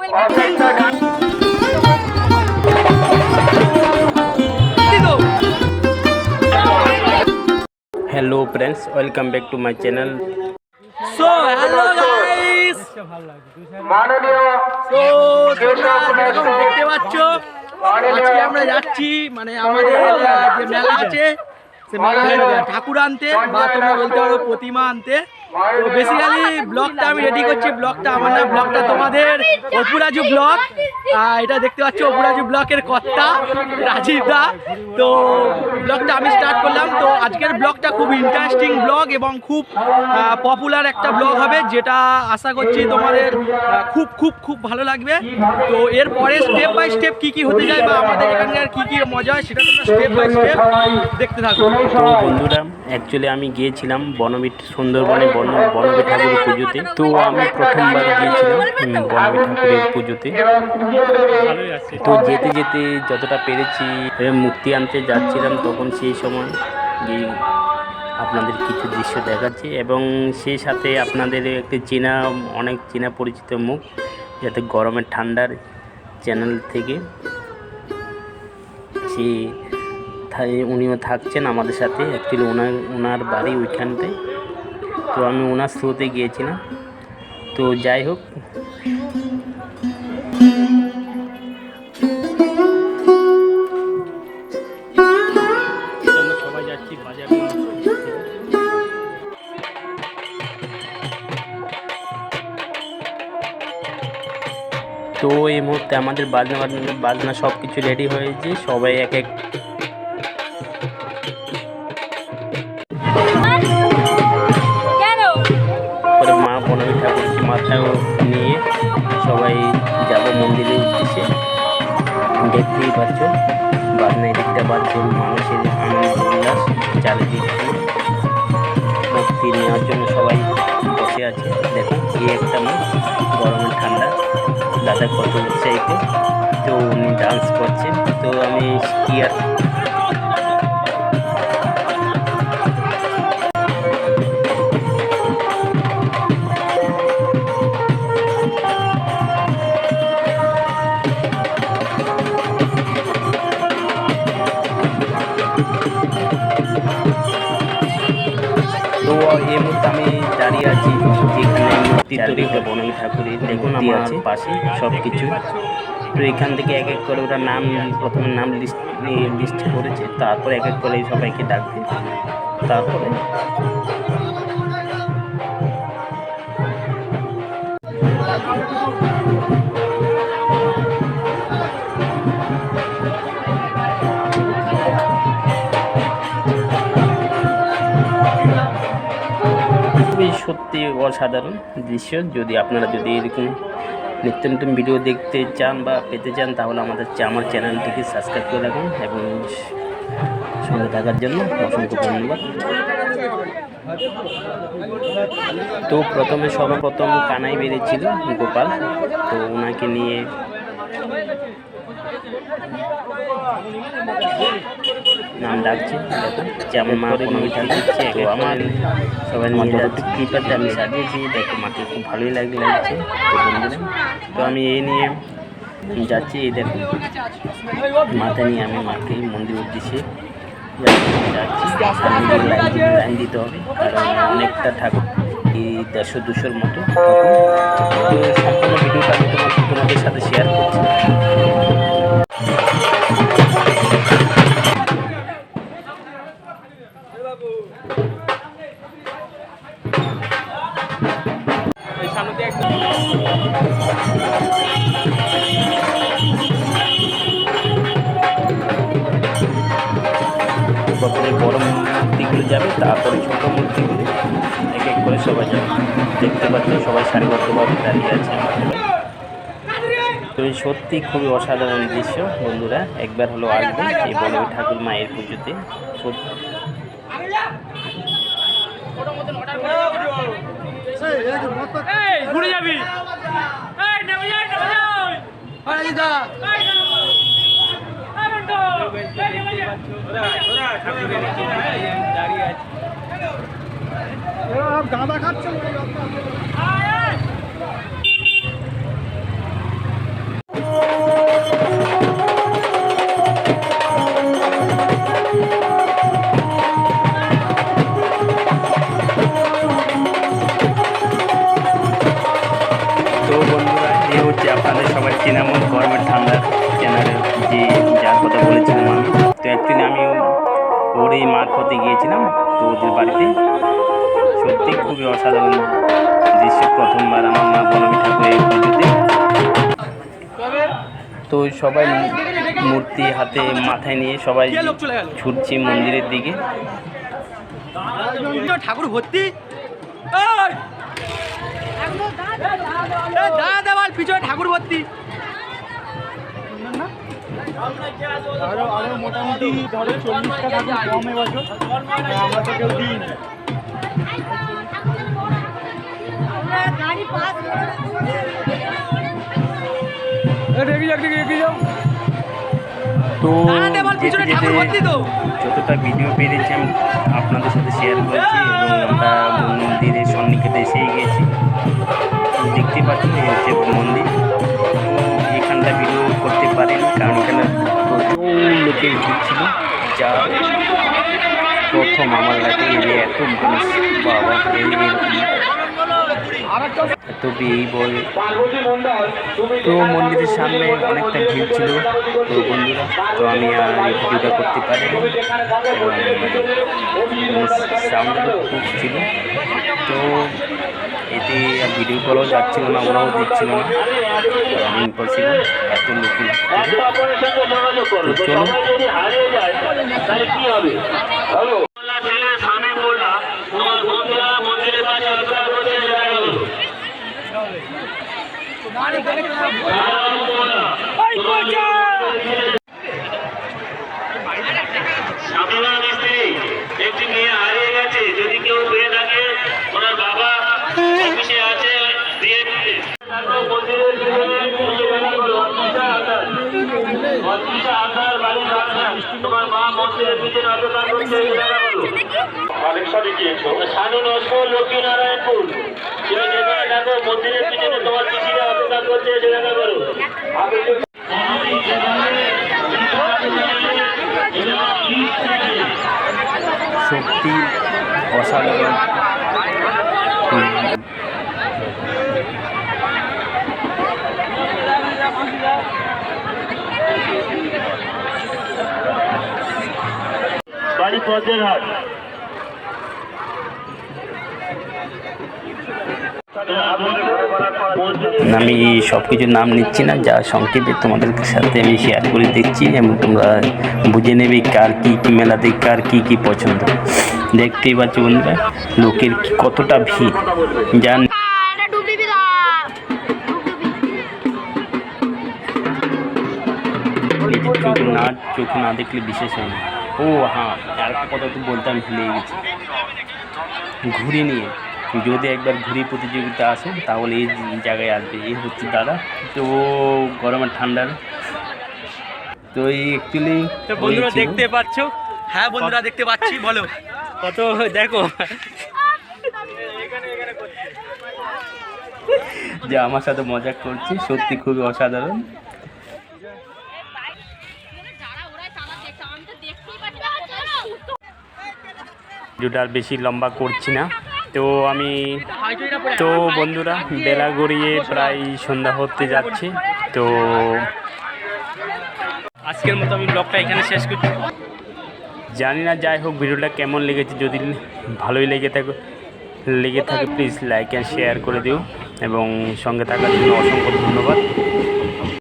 Hello friends, welcome back to my channel. So hello guys, দেখতে পাচ্ছ আজকে আমরা যাচ্ছি মানে আমাদের যে মেলা আছে সে মেলায় ঠাকুর আনতে বা তোমরা বলতে পারো প্রতিমা আনতে। তো বেসিক্যালি ব্লগটা আমি রেডি করছি, ব্লগটা আমার না, ব্লগটা তোমাদের অপুরাজু ব্লগ। এটা দেখতে পাচ্ছ অপুরাজু ব্লগের কর্তা রাজীব দা। তো ব্লগটা আমি স্টার্ট করলাম। তো আজকের ব্লগটা খুব ইন্টারেস্টিং ব্লগ এবং খুব পপুলার একটা ব্লগ হবে, যেটা আশা করছি তোমাদের খুব খুব খুব ভালো লাগবে। তো এরপরে স্টেপ বাই স্টেপ কী কী হতে যায় বা আমাদের এখানকার কী কী মজা হয় সেটা তোমরা স্টেপ বাই স্টেপ দেখতে থাকো। তো বন্ধুরা, অ্যাকচুয়ালি আমি গিয়েছিলাম বনবিট সুন্দরবনে বনবিট ঠাকুরের পুজোতে। তো আমি প্রথমবার গিয়েছিলাম বনবিট ঠাকুরের পুজোতে। তো যেতে যেতে যতটা পেরেছি মুক্তি আনতে যাচ্ছিলাম, তখন সেই সময় গিয়ে আপনাদের কিছু দৃশ্য দেখাচ্ছি এবং সেই সাথে আপনাদের একটি অনেক চেনা পরিচিত মুখ, যাতে গরমের ঠান্ডার চ্যানেল থেকে উনিও থাকছেন আমাদের সাথে। অ্যাকচুয়ালি ওনার বাড়ি ওইখানটায়। তো আমি ওনার থ্রুতে গিয়েছিলাম। তো যাই হোক, সবাই যাচ্ছি বাজারে। তো এই মুহূর্তে আমাদের বাজনা সব কিছু রেডি হয়েছে। সবাই এক এক করে মা বনবিট ঠাকুরকে মাথায় নিয়ে সবাই যাব মন্দিরের উদ্দেশ্যে। দেখতেই পাচ্ছ বাজনা এদিকটা বাজছে, মানুষের আনন্দ উল্লাস চারিদিক মুক্তি নেওয়ার জন্য সবাই বসে আছে। দেখুন এই একটা মুখ, গরমের ঠান্ডা, দাদা কত উৎসাহিত। তো উনি ডান্স করছেন। তো আমি কি আর তো এই মুহূর্তে আমি দাঁড়িয়ে আছি যেখানে মূর্তি তৈরি করে বনবিট ঠাকুরের। দেখুন আমার পাশে সব কিছু। তো এখান থেকে এক এক করে ওরা প্রথমে নাম লিস্ট করেছে, তারপরে এক এক করে সবাইকে ডাকবে। তারপরে সত্যি অসাধারণ দৃশ্য। আপনারা যদি এরকম নিত্য নতুন ভিডিও দেখতে চান বা পেতে চান, তাহলে আমার চ্যানেলটিকে সাবস্ক্রাইব করে রাখুন এবং সঙ্গে থাকার জন্য অসংখ্য ধন্যবাদ। তো সর্বপ্রথম কানাই বেরিয়েছিল গোপাল। তো ওনাকে নিয়ে নাম ডাকছে, যেমন মা বনবিট ঠাকুর দিচ্ছে। আমার সবাই নিয়ে যাচ্ছে কৃপাতে আমি সাজিয়েছি। দেখো মাকে খুব ভালোই লাগছে। তো বন্ধুরা, তো আমি এই নিয়ে যাচ্ছি। এই দেখো মাথা নিয়ে আমি মাকে মন্দির উদ্দেশ্যে যাচ্ছি। লাইন দিতে হবে, কারণ অনেকটা ঠাকুর, এই 150-200 মতো ঠাকুর। তো সম্পূর্ণ ভিডিওটা আমি তোমাদের সাথে শেয়ার করছি। প্রথমে বড় মূর্তিগুলো যাবে, তারপরে ছোটো মূর্তিগুলো এক এক করে সবাই যাবে। দেখতে পাচ্ছেন সবাই সারিবদ্ধভাবে দাঁড়িয়ে আছে। তো সত্যি খুবই অসাধারণ দৃশ্য। বন্ধুরা একবার হলো আসবে এই বনবিট ঠাকুর মায়ের পুজোতে। ঘুরে যাবি গাঁদা খাচ্ছে। এ হচ্ছে আপনাদের সবাই তৃণমূল গরমের ঠান্ডা চ্যানেলের যে যার কথা বলেছিলাম আমি। তো অ্যাকচুয়ালি আমি ওর এই মারফতে গিয়েছিলাম তো ওদের বাড়িতে। সত্যি খুবই অসাধারণ দৃশ্য, প্রথমবার আমার মা বনবী ঠাকুরের পুজোতে। তো সবাই মূর্তি হাতে মাথায় নিয়ে সবাই ছুটছি মন্দিরের দিকে। ঠাকুর ভর্তি দাদা বল পিছনে ঠাকুর ভর্তি। আরো মোটামুটি ধরো 40টা ঠাকুর কম এবছর, আমরা তো কেউ দিই না। তো যেতে যেতে যতটা ভিডিও পেরেছি আমি আপনাদের সাথে শেয়ার করেছি এবং আমরা মন্দিরের সন্নিকটে এসেই গিয়েছি। দেখতে পাচ্ছেন এই হচ্ছে মন্দির। তো এখানটা ভিডিও করতে পারিনি কারণ এখানে প্রচুর লোকের ভিড় ছিল, যা প্রথম আমার লাইফে এত মানুষ, বাবা এত ভিড় বল। তো মন্দিরের সামনে অনেকটা ভিড় ছিল তো বন্ধুরা, তো আমি আর এই ভিডিওটা করতে পারিনি, সাউন্ডটা খুব ছিল তো এতে আর ভিডিও করাও যাচ্ছিল না, ওরাও দিচ্ছিল না, ইম্পসিবল এত লোকের। তো চলো একটি মেয়ে হারিয়ে গেছে, যদি কেউ পেয়ে থাকে ওনার বাবা অফিসে আছে দিয়ে তোমার মা মন্দিরের পিছনে অবস্থান করছে, সানু নস্কর লক্ষ্মী নারায়ণপুর, তুমি যেখানে থাকো মন্দিরের পিছনে তোমার পিছিয়ে অবস্থান করছে, সে দেখা করো। সত্যি অসাধারণ। বাড়ি পদ্মের হাট। আমি সব কিছুর নাম নিচ্ছি না, যা সংক্ষেপে তোমাদের সাথে আমি শেয়ার করে দিচ্ছি এবং তোমরা বুঝে নেবে কার কী কী মেলাতে কার কী কী পছন্দ। দেখতেই পাচ্ছ বন্ধুরা লোকের কতটা ভিড়, জান চোখ না দেখলে বিশেষ হয় না। ও হ্যাঁ, আর কথা তো বলতে আমি ভুলে গেছি, ঘুড়ি নিয়ে যদি একবার ঘুড়ি প্রতিযোগিতা আসে তাহলে এই জায়গায় আসবে। এই হচ্ছে দাদা, তো গরমের ঠান্ডার তো এই অ্যাকচুয়ালি বন্ধুরা দেখতে পাচ্ছ। হ্যাঁ বন্ধুরা দেখতে পাচ্ছি, বলো কত দেখো যে আমার সাথে মজা করছি, সত্যি খুবই অসাধারণ। ভিডিওটা আর বেশি লম্বা করছি না, তো আমি তো বন্ধুরা বেলা গড়িয়ে প্রায় সন্ধ্যা হতে যাচ্ছে, তো আজকের মতো আমি ব্লগটা এখানে শেষ করছি। জানি না, যাই হোক ভিডিওটা কেমন লেগেছে, যদি ভালোই লেগে থাকে প্লিজ লাইক অ্যান্ড শেয়ার করে দিও এবং সঙ্গে থাকার জন্য অসংখ্য ধন্যবাদ।